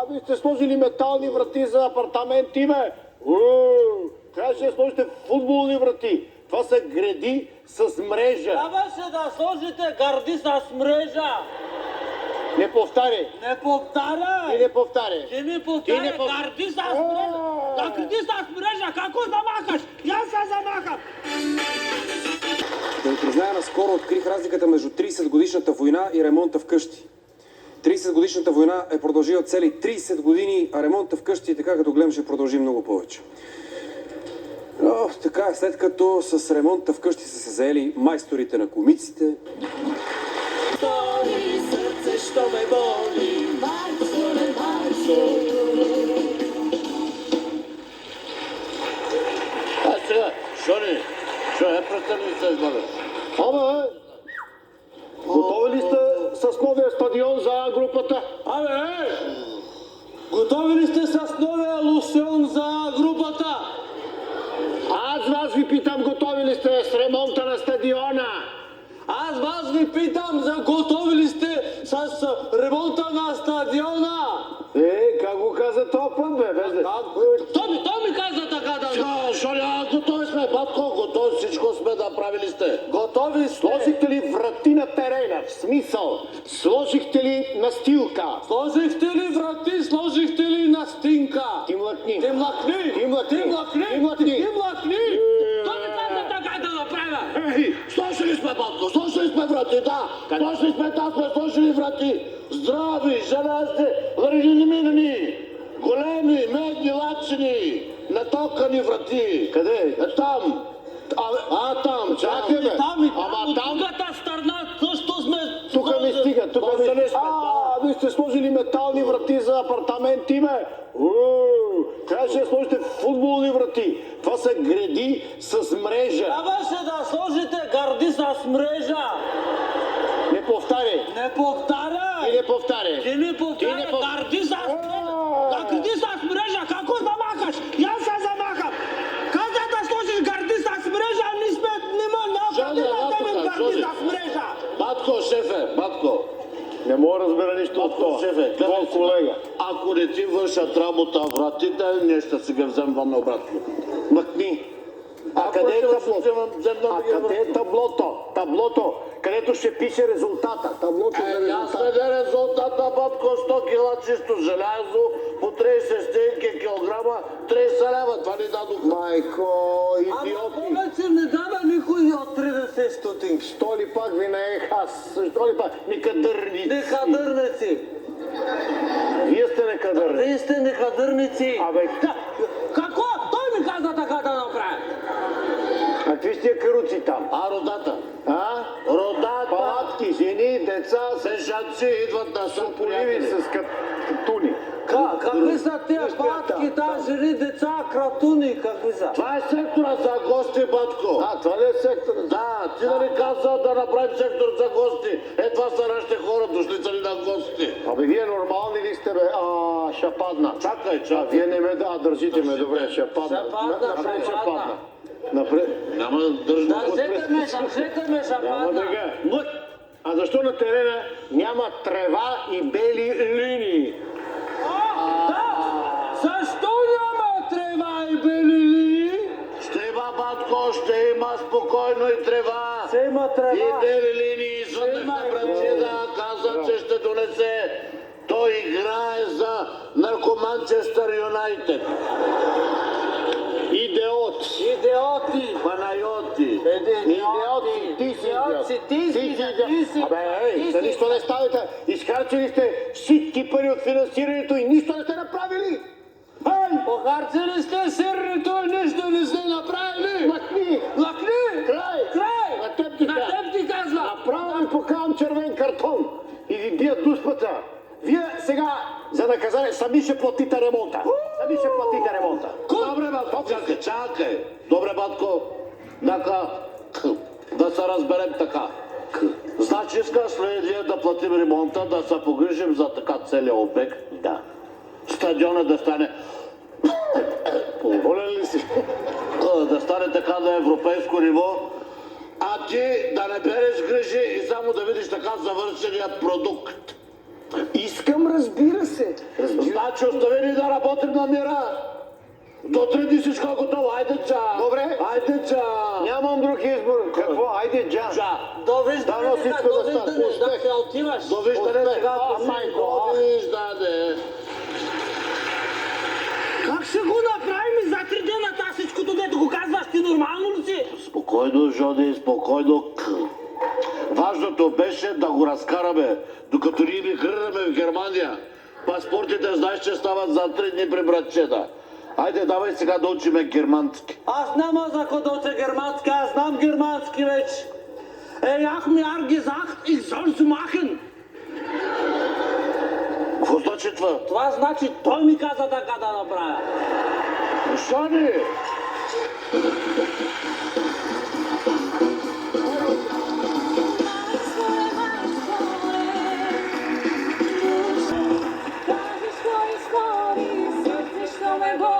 Вие сте сложили метални врати за апартаменти, бе. Трябваше да сложите футболни врати. Това са гради с мрежа. Трябваше да сложите гърди с мрежа. Не повтаряй. Не повтаряй. И не повтаряй. Ти ми повтаряй, гърди с мрежа. Да, гърди с мрежа, како замахаш? Я се замахам. Да ви призная, наскоро открих разликата между 30-годишната война и ремонта вкъщи. 30-годишната война е продължила цели 30 години, а ремонта вкъщи, така като гледам, ще продължи много повече. Но така е, след като с ремонта вкъщи са се заели майсторите на комиците. Стори сърце, що ме боли. Марцо. Сега, що е претърни се избавя? Абе, готови ли сте с новия стадион за групата? Готови ли сте с новия лосьон за групата? Аз вас ви питам, готови ли сте с ремонта на стадиона? Аз вас ви питам, готови ли сте с ремонта на стадиона? Как го каза този път, бе? Той ми каза така да... Готови сме, батко, готови, всичко сме направили сте. Готови сте. Сложихте ли врати на терена? В смисъл, сложихте ли настилка? Сложихте ли врати, сложихте ли настинка? Ти млъкни. Ти млъкни. Ти млъкни. Ти млъкни. Ти млъкни. Ти млъкни. Той ми каза така да направя. Сложили сме, батко, сложили сме врати, да. Сложили сме, да, сме сложили врати. Здрави, железни, ларинимирани, големи, медни, лачени, натокани врати. Къде? Там. Там, чакай, бе. Ама там... Другата страна също сме... Тук ми стига, тук ми Сложили стига. сме, Вие сте сложили метални врати за апартаменти, бе. Трябваше да сложите футболни врати. Това са гради с мрежа. Трябваше да сложите гърди с мрежа. Не повтаряй. Не повтаряй. И не повтаряй. Ти ми повтаряй, гърди с мрежа. Да, гърди с мрежа, како замахаш? Я се замахам. Каза да сложиш гърди с мрежа, ние сме... Няма гърди с мрежа. Батко, шефе, батко. Не мога да разбера нищо от това. Шефе, Твой колега. Ако не ти вършат работа вратите, ние ще си ги вземем обратно. Мъкни. А къде е таблото? А къде е таблото? Таблото, където ще пише резултата. Таблото за резултата. Ясне резултата, батко, 100 кила чисто желязо, по 30 стотинки килограма, 30 лева. Това ни дадох. Майко, Ама идиоти. повече не дава никой от 30 стотинки. Що ли пак ви наех аз? Що ли пак? Некадърници. Некадърници. Вие сте некадърни. Вие сте некадърници. Абе, Какво? Той ми каза така да направя. а какви сте каруци там? А родата? А? Родата! Палатки, жени, деца, Сержанци идват на сън, поливи приятели. с катуни. Какви са тия патки, жени, деца, кратуни, какви са? Това е сектора за гости, батко. Това ли е сектора? Да, ти нали каза да направим сектор за гости? Това са нашите хора, дошли са ни на гости. Абе, вие нормални ли сте, бе? Ще падна. Чакай, Вие не ме държите ме, добре, ще падна. Ще падна, Напред ще ще падна. падна. Напред. Няма да държим. Държете ме, Няма шападна. така. А защо на терена няма трева и бели линии? Защо няма трева и бели линии? Ще има, батко, ще има спокойно и трева. Ще има трева. И бели линии. Звъннах на Бранчида, каза, че ще донесе. Той играе за наркоманчестър Юнайтед. Идиот. Идиоти. Панайоти. Идиоти. Ти си идиот. Ти си. Абе, за нищо не ставите. Изхарчили сте всички пари от финансирането и нищо не сте направили. Похарчили сте сирнито и нищо не сте направили. Лакни. Лакни. Край. На теб ти казва. Направо ви покавам червен картон и ви бият дуспата. Вие сега за наказание сами ще платите ремонта. Сами ще платите ремонта. Добре, батко, чакай. Добре, батко. Да се разберем така. Значи иска след да платим ремонта, да се погрижим за така целия обект. Да. Стадиона да стане... Болен ли си? Да стане така на европейско ниво, а ти да не береш грижи и само да видиш така завършения продукт. Искам, разбира се. Значи остави ни да работим на мира. До 3 дни всичко е готово. Айде, ча! Добре. Айде, ча! Нямам друг избор. Какво? Айде, Джа. Ча! Довиждане, Да, всичко да стане. довиждане, да Успех. се отиваш. Довиждане Успех. сега, Майко. довиждане. Как ще го направим за 3 дена това всичкото, дето го казваш, ти нормално ли си? Спокойно, Жоди, спокойно. Важното беше да го разкараме, докато ние мигрираме в Германия. Паспортите знаеш, че стават за 3 дни при братчета. Айде, давай сега да учиме германски. Аз няма за какво да уча германски, аз знам германски вече. Ach mir gesagt, ich soll's machen. Какво значи това? Това значи, той ми каза така да направя. Жони! Кажи свои истории, сърце, що ме боли.